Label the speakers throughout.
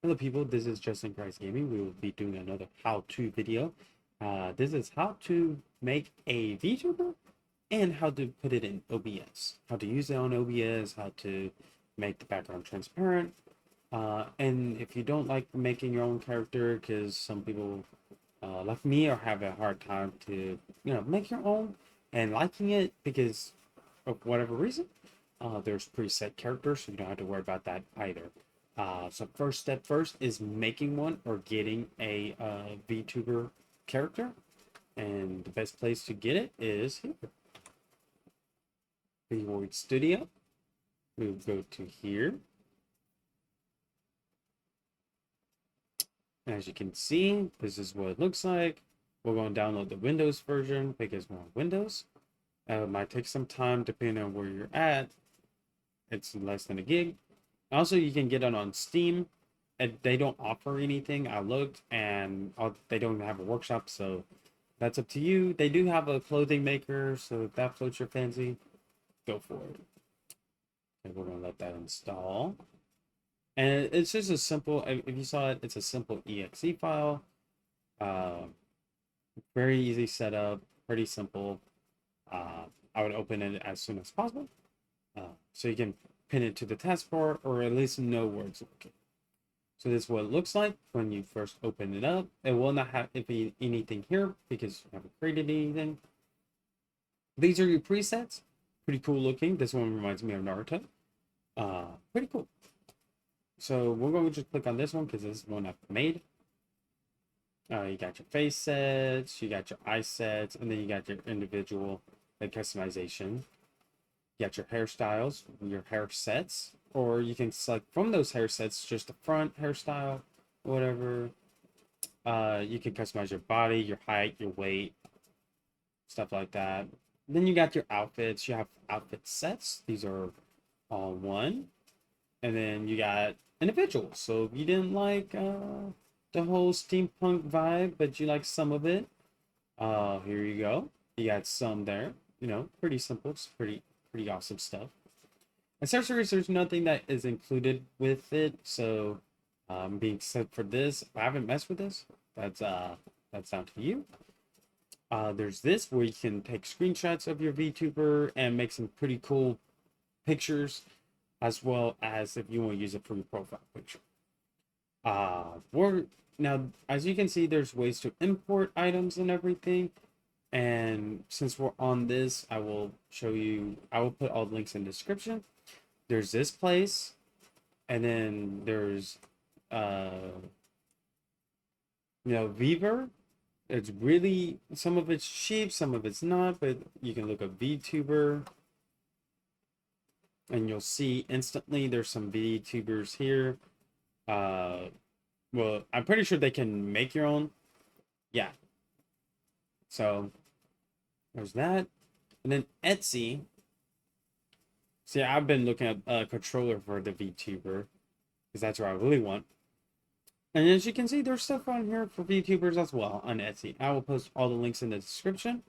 Speaker 1: Hello people, this is Justin Christ Gaming. We will be doing another how-to video. This is how to make a VTuber and how to put it in OBS. How to use it on OBS, how to make the background transparent. And if you don't like making your own character, because some people like me are having a hard time to, make your own and liking it because of whatever reason, there's preset characters, so you don't have to worry about that either. So first step first is making one or getting a VTuber character, and the best place to get it is here, Reward Studio. We'll go to here. As you can see, this is what it looks like. We're going to download the Windows version because we're on Windows. It might take some time depending on where you're at. It's less than a gig. Also, you can get it on Steam. They don't offer anything. I looked, and they don't have a workshop, so that's up to you. They do have a clothing maker, so if that floats your fancy, go for it. Okay, we're gonna let that install. And it's just a simple, if you saw it, it's a simple exe file. Uh, very easy setup, pretty simple. I would open it as soon as possible. So you can pin it to the taskbar or at least know where it's located. So this is what it looks like when you first open it up. It will not have anything here because you haven't created anything. These are your presets. Pretty cool looking. This one reminds me of Naruto. Pretty cool. So we're going to just click on this one because this is one I've made. You got your face sets, you got your eye sets, and then you got your individual customization. You got your hairstyles, your hair sets, or you can select from those hair sets just the front hairstyle, whatever. You can customize your body, your height, your weight, stuff like that. Then you got your outfits. You have outfit sets. These are all one. And then you got individuals. So if you didn't like the whole steampunk vibe, but you like some of it, here you go. You got some there. Pretty simple. It's pretty awesome stuff. Accessories, there's nothing that is included with it, so being said for this, I haven't messed with this. That's down to you. There's this where you can take screenshots of your VTuber and make some pretty cool pictures, as well as if you want to use it for your profile picture. Now, as you can see, there's ways to import items and everything. And since we're on this, I will show you, I will put all the links in the description. There's this place, and then there's VTuber. It's really, some of it's cheap, some of it's not, but you can look up VTuber and you'll see instantly there's some VTubers here. Well, I'm pretty sure they can make your own. Yeah. So there's that. And then Etsy. See, I've been looking at a controller for the VTuber because that's what I really want. And as you can see, there's stuff on here for VTubers as well on Etsy. I will post all the links in the description.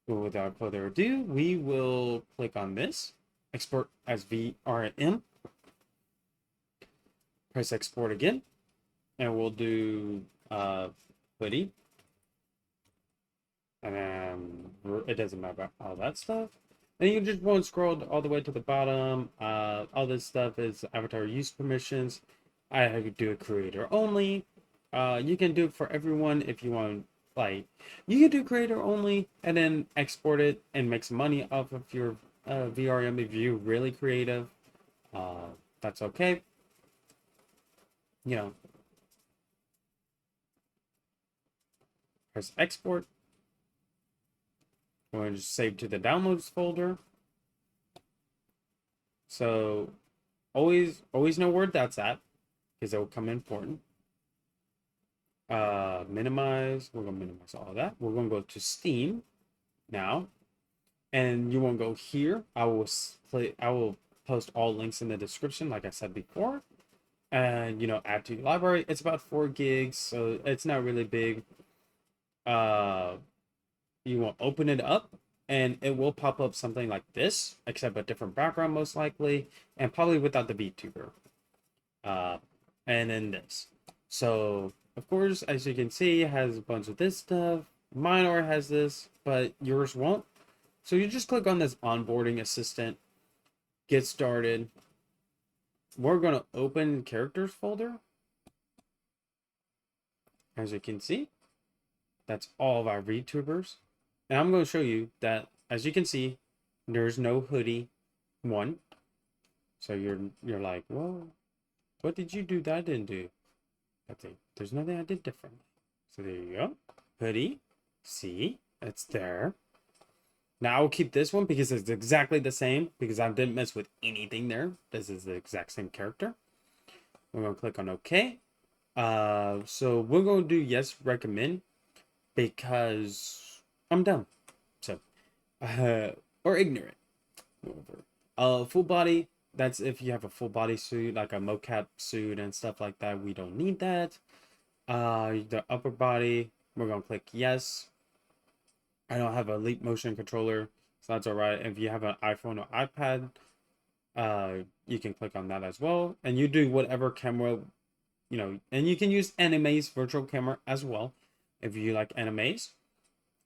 Speaker 1: But without further ado, we will click on this. Export as VRM. Press export again. And we'll do hoodie. And then it doesn't matter about all that stuff. And you just won't scroll all the way to the bottom. All this stuff is avatar use permissions. I have to do it creator only. You can do it for everyone if you want. Like, you can do creator only and then export it and make some money off of your VRM if you're really creative. That's okay. Press export. I'm going to just save to the downloads folder. So always know where that's at because it will come important. Minimize. We're gonna minimize all of that. We're gonna go to Steam now, and you won't go here. I will post all links in the description, like I said before. And add to your library. It's about 4 gigs, so it's not really big. You will open it up and it will pop up something like this, except a different background most likely, and probably without the VTuber. and then this. So of course, as you can see, it has a bunch of this stuff. Mine already has this, but yours won't. So you just click on this onboarding assistant, get started. We're gonna open characters folder. As you can see, that's all of our VTubers. And I'm going to show you that, as you can see, there's no hoodie one. So you're like, well, what did you do that I didn't do? I think there's nothing I did differently. So there you go. Hoodie. See, it's there. Now I'll keep this one because it's exactly the same, because I didn't mess with anything there. This is the exact same character. We're going to click on OK. So we're going to do yes, recommend, because I'm dumb. So, or ignorant. Full body, that's if you have a full body suit, like a mocap suit and stuff like that. We don't need that. The upper body, we're gonna click yes. I don't have a Leap motion controller, so that's all right. If you have an iPhone or iPad, you can click on that as well, and you do whatever camera, and you can use Anime's virtual camera as well if you like Anime's.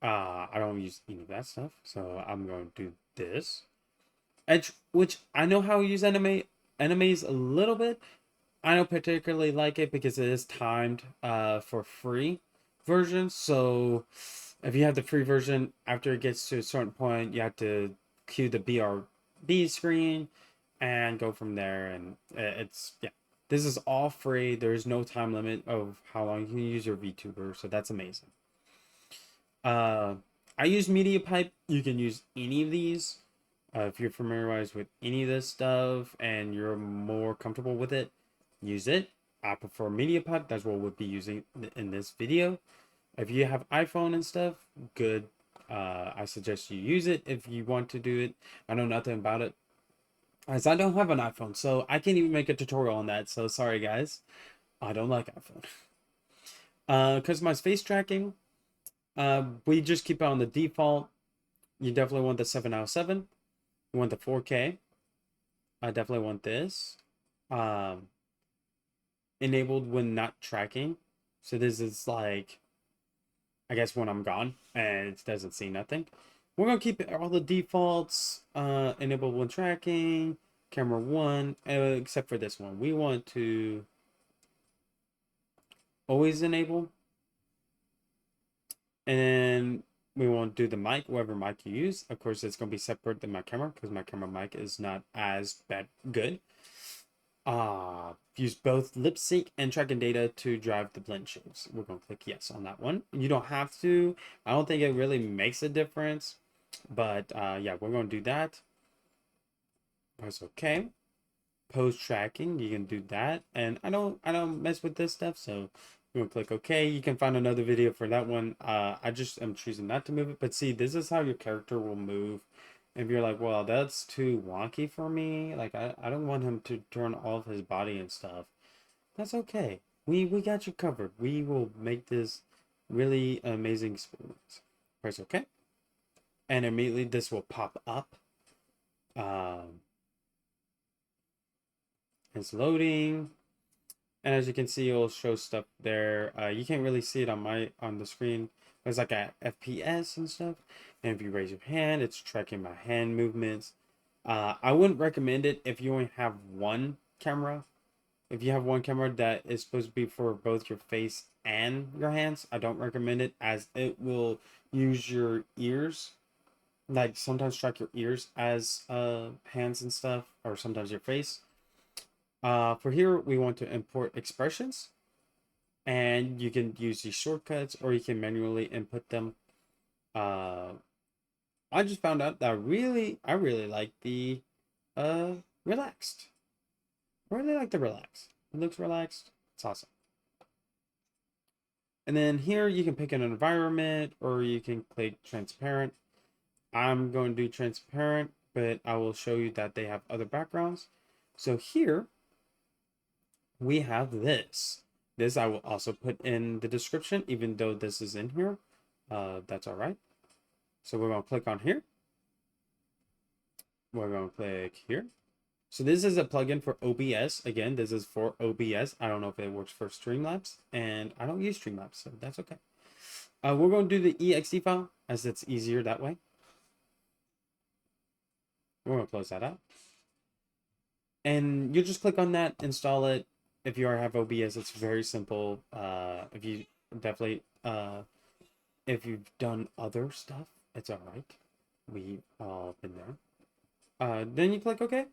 Speaker 1: I don't use any of that stuff, so I'm going to do this. Which I know how to use Anime's a little bit. I don't particularly like it because it is timed for free versions. So if you have the free version, after it gets to a certain point, you have to cue the BRB screen and go from there. And it's, yeah, this is all free. There's no time limit of how long you can use your VTuber, so that's amazing. I use MediaPipe. You can use any of these. If you're familiarized with any of this stuff and you're more comfortable with it, use it. I prefer MediaPipe. That's what we'll be using in this video. If you have iPhone and stuff, good. I suggest you use it if you want to do it. I know nothing about it, as I don't have an iPhone, so I can't even make a tutorial on that. So sorry, guys. I don't like iPhone. Customized face tracking. We just keep it on the default. You definitely want the 7 out of 7. You want the 4K. I definitely want this. Enabled when not tracking. So this is like, I guess when I'm gone and it doesn't see nothing. We're gonna keep all the defaults. Enabled when tracking. Camera 1, except for this one. We want to always enable. And we won't do the mic, whatever mic you use. Of course, it's going to be separate than my camera because my camera mic is not as good. Use both lip sync and tracking data to drive the blend shapes. We're going to click yes on that one. You don't have to. I don't think it really makes a difference. But yeah, we're going to do that. Press OK. Pose tracking, you can do that. And I don't mess with this stuff, so you're gonna click OK. You can find another video for that one. I just am choosing not to move it, but see, this is how your character will move. If you're like, well, that's too wonky for me, like I don't want him to turn off his body and stuff, that's okay. We got you covered. We will make this really amazing experience. Press OK, and immediately this will pop up. It's loading, and as you can see, it'll show stuff there. You can't really see it on the screen. There's like a FPS and stuff, and if you raise your hand, it's tracking my hand movements. I wouldn't recommend it if you only have one camera. If you have one camera that is supposed to be for both your face and your hands, I don't recommend it, as it will use your ears, like sometimes track your ears as hands and stuff, or sometimes your face. For here, we want to import expressions, and you can use these shortcuts or you can manually input them. I just found out that I really like the relaxed. I really like the relaxed. It looks relaxed. It's awesome. And then here you can pick an environment or you can click transparent. I'm going to do transparent, but I will show you that they have other backgrounds. So here we have this. This I will also put in the description, even though this is in here. That's all right. So we're going to click on here. We're going to click here. So this is a plugin for OBS. Again, this is for OBS. I don't know if it works for Streamlabs, and I don't use Streamlabs, so that's okay. We're going to do the exe file as it's easier that way. We're going to close that out. And you just click on that, install it. If you already have OBS, it's very simple. If you definitely, if you've done other stuff, it's all right. We've all been there. Then you click OK.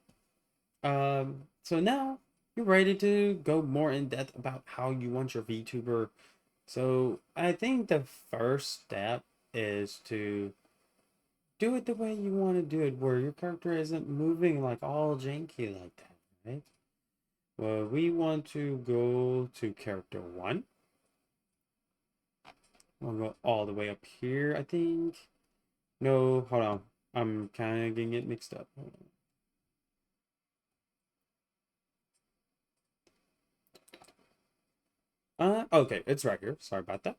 Speaker 1: So now you're ready to go more in depth about how you want your VTuber. So I think the first step is to do it the way you want to do it, where your character isn't moving like all janky like that, right? Well, we want to go to character 1. We'll go all the way up here, I think. No, hold on. I'm kind of getting it mixed up. Okay, it's right here. Sorry about that.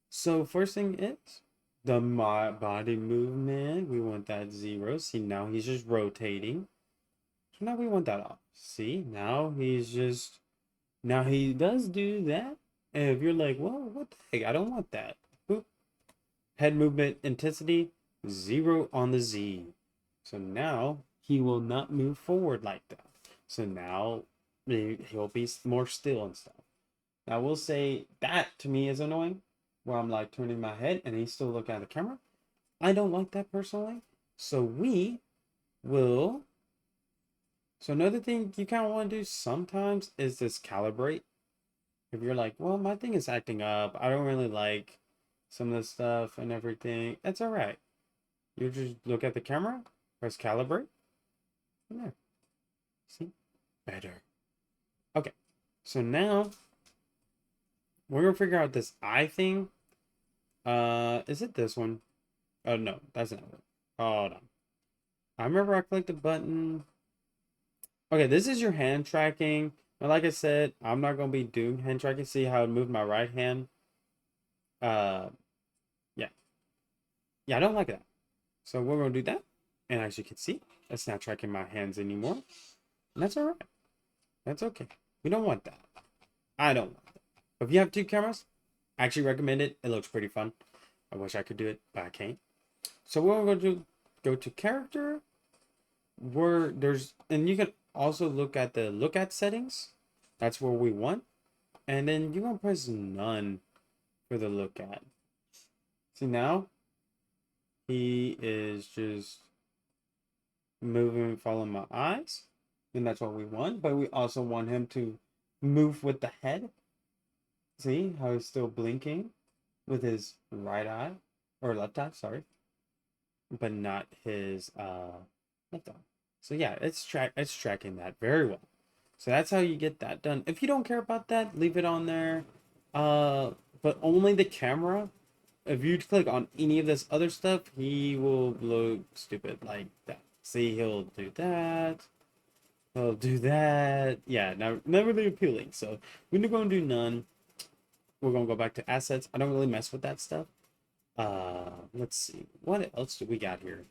Speaker 1: So first thing is the body movement. We want that 0. See, now he's just rotating. So now we want that off. See, now he's just, now he does do that. And if you're like, well, what the heck? I don't want that. Boop. Head movement intensity, 0 on the Z. So now he will not move forward like that. So now he'll be more still and stuff. I will say that to me is annoying, where I'm like turning my head and he's still looking at the camera. I don't like that personally. So we will. So another thing you kind of want to do sometimes is this calibrate. If you're like, well, my thing is acting up, I don't really like some of the stuff and everything, that's all right. You just look at the camera, press calibrate, and there. See? Better. Okay. So now we're gonna figure out this eye thing. Is it this one? Oh no, that's not it. Hold on. I remember I clicked the button. Okay, this is your hand tracking. But like I said, I'm not gonna be doing hand tracking. See how I moved my right hand? Uh, yeah. Yeah, I don't like that. So we're gonna do that. And as you can see, it's not tracking my hands anymore. And that's alright. That's okay. We don't want that. I don't want that. But if you have 2 cameras, I actually recommend it. It looks pretty fun. I wish I could do it, but I can't. So what we're going to do, go to character, where there's, and you can also look at the look at settings. That's where we want. And then you're going to press none for the look at. See now, he is just moving, following my eyes. And that's what we want. But we also want him to move with the head. See how he's still blinking with his right eye, or left eye, sorry, but not his left eye. So yeah, it's tracking that very well. So that's how you get that done. If you don't care about that, leave it on there. But only the camera. If you click on any of this other stuff, he will look stupid like that. See, he'll do that. He'll do that. Yeah, not really appealing. So we're going to do none. We're going to go back to assets. I don't really mess with that stuff. Let's see. What else do we got here?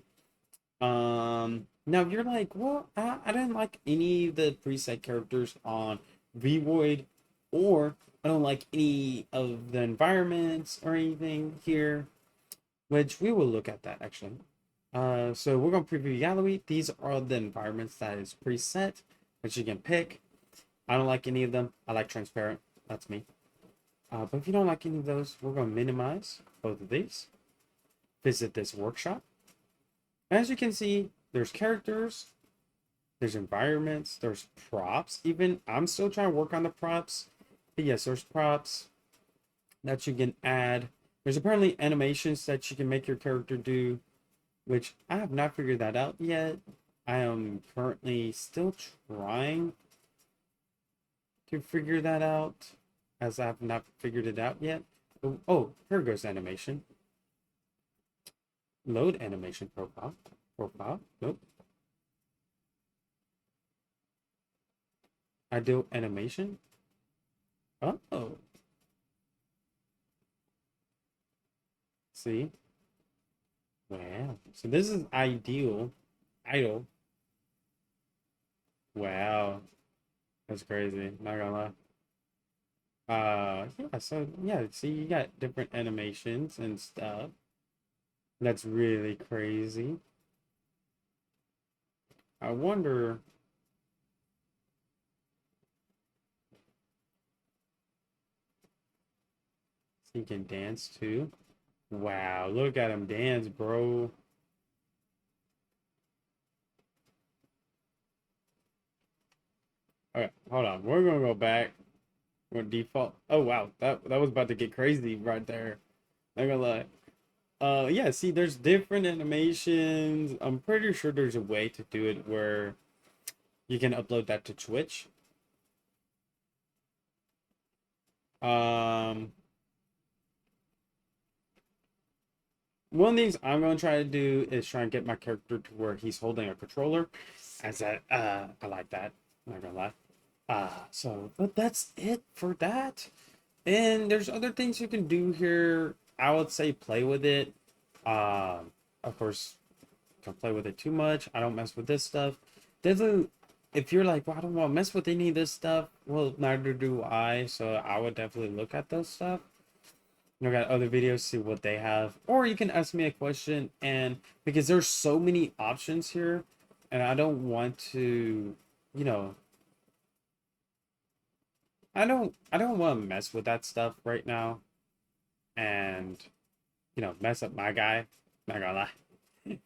Speaker 1: Now you're like, well, I didn't like any of the preset characters on Void, or I don't like any of the environments or anything here, which we will look at that actually. So we're going to preview gallery. These are the environments that is preset, which you can pick. I don't like any of them. I like transparent. That's me. But if you don't like any of those, we're going to minimize both of these. Visit this workshop. As you can see, there's characters, there's environments, there's props. Even I'm still trying to work on the props. But yes, there's props that you can add. There's apparently animations that you can make your character do, which I have not figured that out yet. I am currently still trying to figure that out, as I have not figured it out yet. Oh, here goes animation. Load animation profile. Nope. I do animation. Oh. See? Wow. So this is idle. Wow, that's crazy. Not gonna lie. Yeah, so yeah, see, you got different animations and stuff. That's really crazy. I wonder, he can dance too. Wow, look at him dance, bro. Okay, hold on. We're gonna go back with default. Oh wow, that was about to get crazy right there. Not gonna lie. Yeah, see, there's different animations. I'm pretty sure there's a way to do it where you can upload that to Twitch. Um, One of these I'm gonna try to do is try and get my character to where he's holding a controller. As that, I like that. Not gonna lie. So, but that's it for that. And there's other things you can do here. I would say play with it. Of course, don't play with it too much. I don't mess with this stuff. Doesn't if you're like, well, I don't want to mess with any of this stuff. Well, neither do I. So I would definitely look at those stuff. Look at other videos, see what they have, or you can ask me a question. And because there's so many options here, and I don't want to, you know, I don't want to mess with that stuff right now, and mess up my guy. Not gonna lie. Here,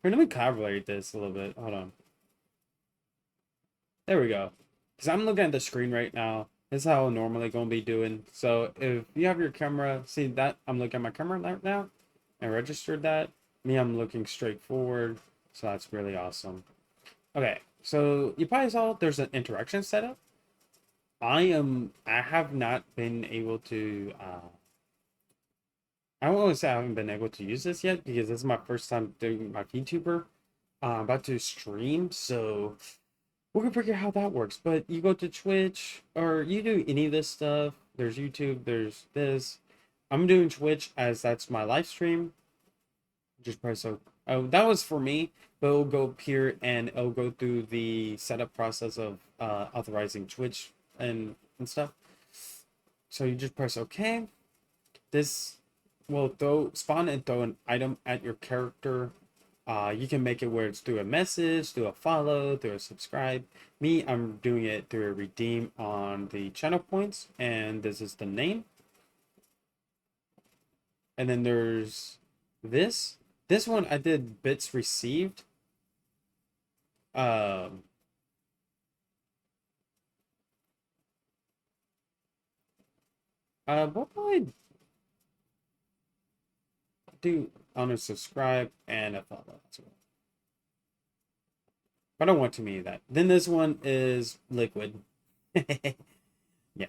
Speaker 1: let me collaborate this a little bit. Hold on. There we go. Because I'm looking at the screen right now. This is how I'm normally going to be doing. So if you have your camera, see that I'm looking at my camera right now and registered that. Me, I'm looking straight forward. So that's really awesome. Okay, so you probably saw there's an interaction setup. I have not been able to, I won't say I haven't been able to use this yet because this is my first time doing my VTuber. I'm about to stream, so we're gonna figure out how that works. But you go to Twitch or you do any of this stuff. There's YouTube, there's this. I'm doing Twitch as that's my live stream. Just press so. Oh, that was for me, but it'll go up here and it'll go through the setup process of authorizing Twitch and stuff. So you just press OK. This will spawn and throw an item at your character. You can make it where it's through a message, through a follow, through a subscribe. Me, I'm doing it through a redeem on the channel points, and this is the name. And then there's this. This one I did bits received. Um, what will I do on a subscribe and a follow as well? I don't want too many of that. Then this one is liquid. Yeah.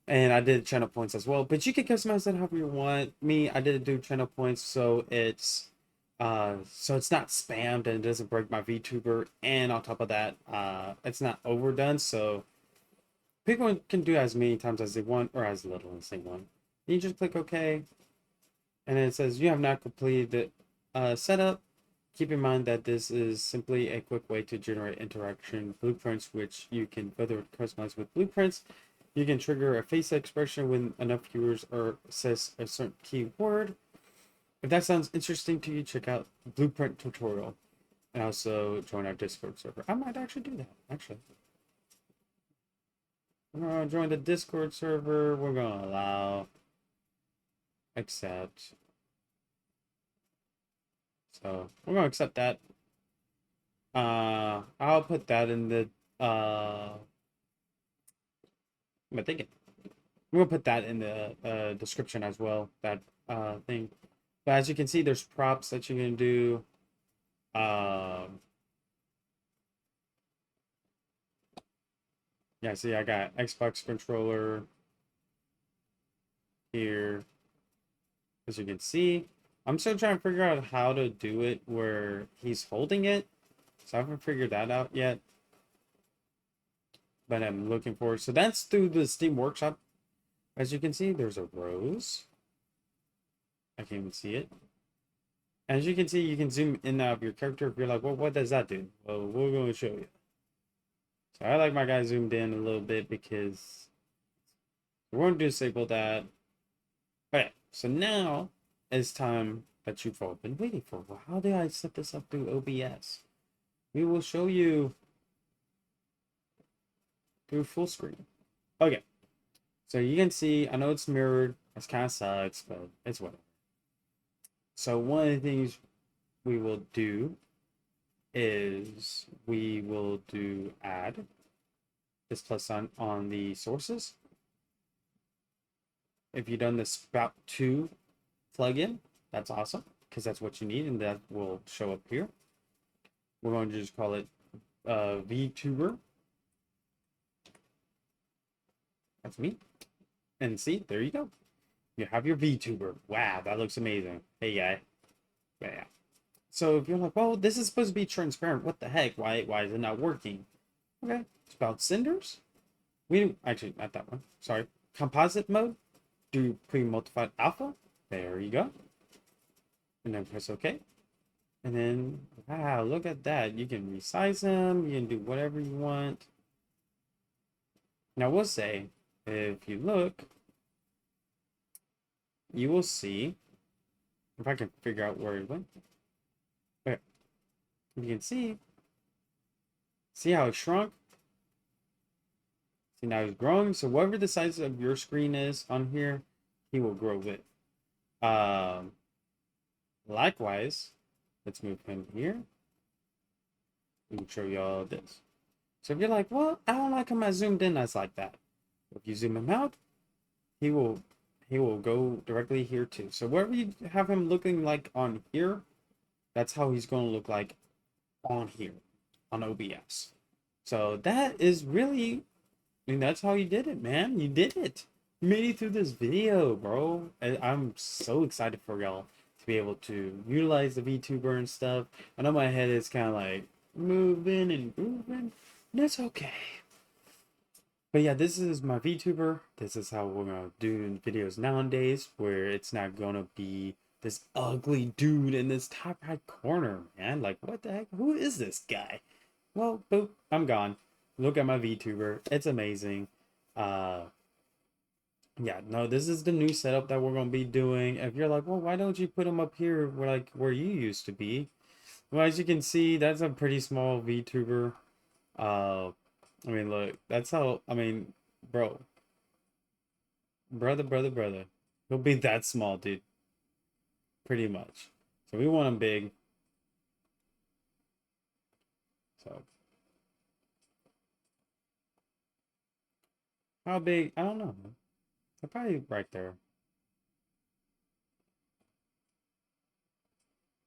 Speaker 1: And I did channel points as well, but you can customize it however you want. Me, I did do channel points so it's not spammed and it doesn't break my VTuber. And on top of that, it's not overdone. So people can do as many times as they want or as little as they want. You just click OK, and then it says you have not completed the setup. Keep in mind that this is simply a quick way to generate interaction blueprints, which you can further customize with blueprints. You can trigger a face expression when enough viewers or says a certain keyword. If that sounds interesting to you, check out Blueprint tutorial and also join our Discord server. I might actually do that, actually. We're going to join the Discord server. We're going to allow, accept. So we're going to accept that. I'll put that in the, am I thinking? I'm going to put that in the description as well, that thing. But as you can see, there's props that you can do. Yeah, see, I got Xbox controller here. As you can see, I'm still trying to figure out how to do it where he's holding it. So I haven't figured that out yet. But I'm looking forward. So that's through the Steam Workshop. As you can see, there's a rose. I can't even see it. As you can see, you can zoom in and out of your character if you're like, well, what does that do? Well, we're going to show you. So I like my guy zoomed in a little bit because we're going to disable that. Okay, so now it's time that you've all been waiting for. Well, how did I set this up through OBS? We will show you through full screen. Okay, so you can see, I know it's mirrored, it kind of sucks, but it's whatever. So one of the things we will do is we will do add this plus sign on the sources. If you've done the Spout 2 plugin, that's awesome because that's what you need and that will show up here. We're going to just call it VTuber. That's me. And see, there you go. You have your VTuber. Wow, that looks amazing. Hey, guy. Yeah. So if you're like, well, this is supposed to be transparent. What the heck? Why is it not working? Okay, it's about cinders. We actually not that one. Sorry. Composite mode. Do pre-multiplied alpha. There you go. And then press OK. And then, wow, look at that. You can resize them. You can do whatever you want. Now, we'll say, if you look, you will see, if I can figure out where it went. Okay. You can see how it shrunk? See, now he's growing. So whatever the size of your screen is on here, he will grow with. Likewise, let's move him here. We can show y'all this. So if you're like, well, I don't like him as zoomed in as like that. If you zoom him out, he will go directly here too. So wherever you have him looking like on here, that's how he's going to look like on here on OBS. So that is really, I mean, that's how you did it, man. You did it. You made it through this video, bro. I'm so excited for y'all to be able to utilize the VTuber and stuff. I know my head is kind of like moving and grooving. That's okay. But yeah, this is my VTuber. This is how we're gonna do videos nowadays, where it's not gonna be this ugly dude in this top right corner, man. Like, what the heck? Who is this guy? Well, boop, I'm gone. Look at my VTuber. It's amazing. Yeah, no, this is the new setup that we're gonna be doing. If you're like, well, why don't you put them up here where you used to be? Well, as you can see, that's a pretty small VTuber. I mean, look, that's how, I mean, bro, brother. He'll be that small, dude. Pretty much. So we want him big. So how big? I don't know. They're probably right there.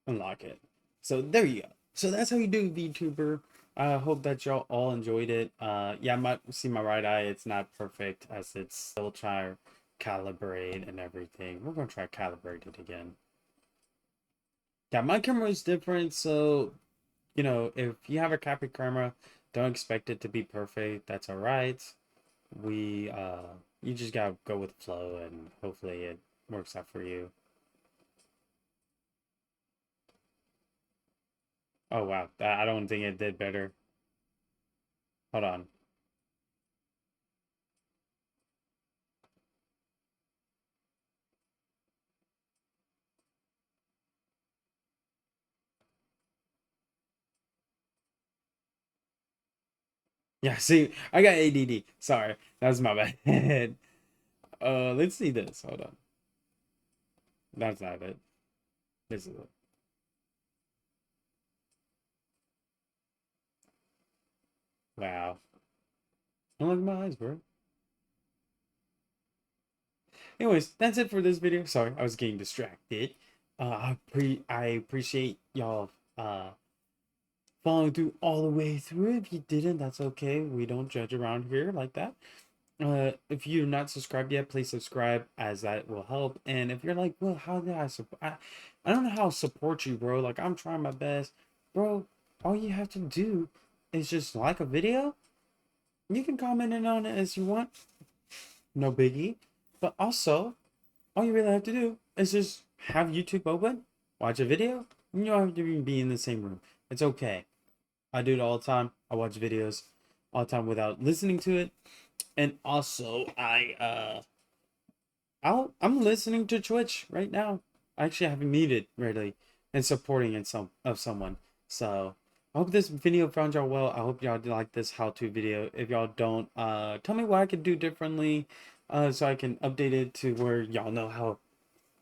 Speaker 1: Unlock it. So there you go. So that's how you do VTuber. I hope that y'all all enjoyed it. Yeah, I might see my right eye. It's not perfect as it's still trying to calibrate and everything. We're gonna try to calibrate it again. Yeah, my camera is different, so you know, if you have a copy camera, don't expect it to be perfect. That's all right. We you just gotta go with the flow and hopefully it works out for you. Oh wow, I don't think it did better. Hold on. Yeah, see, I got ADD. Sorry, that was my bad. Let's see this. Hold on. That's not it. This is it. Wow. Don't look at my eyes, bro. Anyways, that's it for this video. Sorry, I was getting distracted. I appreciate y'all following through all the way through. If you didn't, that's okay. We don't judge around here like that. If you're not subscribed yet, please subscribe as that will help. And if you're like, well, how did I support? I don't know how to support you, bro. Like, I'm trying my best, bro. All you have to do is just like a video. You can comment in on it as you want, no biggie. But also, all you really have to do is just have YouTube open, watch a video, and you don't have to even be in the same room. It's okay. I do it all the time. I watch videos. all the time without listening to it. And also I'm listening to Twitch right now. I actually haven't needed really and supporting in someone. So I hope this video found y'all well. I hope y'all like this how-to video. If y'all don't, tell me what I could do differently, so I can update it to where y'all know how,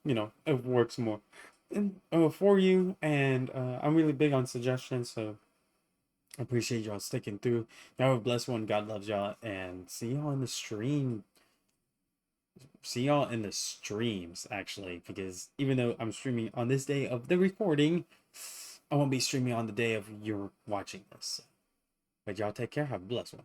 Speaker 1: it works more for you. And I'm really big on suggestions, so I appreciate y'all sticking through. Y'all have a blessed one. God loves y'all, and see y'all in the stream. See y'all in the streams, actually, because even though I'm streaming on this day of the recording, I won't be streaming on the day of you're watching this. But y'all take care. Have a blessed one.